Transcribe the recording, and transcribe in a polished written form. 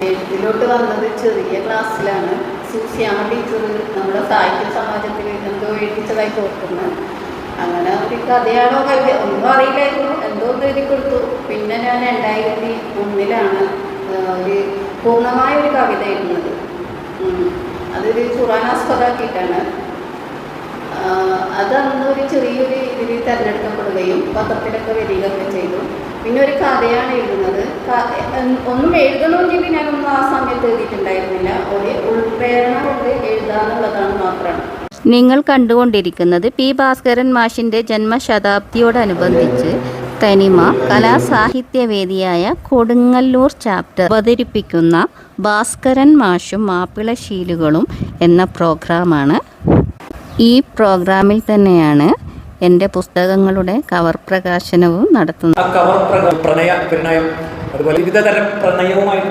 എഴുത്തിലോട്ട് വന്നത് ചെറിയ ക്ലാസ്സിലാണ്. സുശ്യാമ ടീച്ചർ നമ്മുടെ സാഹിത്യ സമാജത്തിൽ എന്തോ എഴുതിച്ചതായി തോന്നുന്നു. അങ്ങനെ ഒരു കഥയാണോ കവിത ഒന്നും അറിയില്ലായിരുന്നു, എന്തോ ഒന്ന് എഴുതി കൊടുത്തു. പിന്നെ ഞാൻ 2001 ഒരു പൂർണ്ണമായ ഒരു കവിത എഴുതുന്നത്. അതൊരു ഖുർആനാസ്പദമാക്കിയിട്ടാണ്. അതന്ന് ഒരു ചെറിയൊരു ഇതിൽ തിരഞ്ഞെടുക്കപ്പെടുകയും പത്രത്തിലൊക്കെ വരികയൊക്കെ ചെയ്തു. പിന്നെ ഒരു കഥയാണ് എഴുതുന്നത്. ഒന്നും എഴുതണമെങ്കിൽ ഞാനൊന്നും ആ സമയത്ത് എഴുതിയിട്ടുണ്ടായിരുന്നില്ല. ഒരു ഉൾപ്രേരണ കൊണ്ട് എഴുതാന്നുള്ളതാണ് മാത്രമാണ്. നിങ്ങൾ കണ്ടുകൊണ്ടിരിക്കുന്നത് പി ഭാസ്കരൻ മാഷിൻ്റെ ജന്മശതാബ്ദിയോടനുബന്ധിച്ച് തനിമ കലാസാഹിത്യവേദിയായ കൊടുങ്ങല്ലൂർ ചാപ്റ്റർ അവതരിപ്പിക്കുന്ന ഭാസ്കരൻ മാഷും മാപ്പിളശീലുകളും എന്ന പ്രോഗ്രാമാണ്. ഈ പ്രോഗ്രാമിൽ തന്നെയാണ് എൻ്റെ പുസ്തകങ്ങളുടെ കവർ പ്രകാശനവും നടത്തുന്നത്. പ്രണയം അതുപോലെ വിവിധതരം പ്രണയവുമായി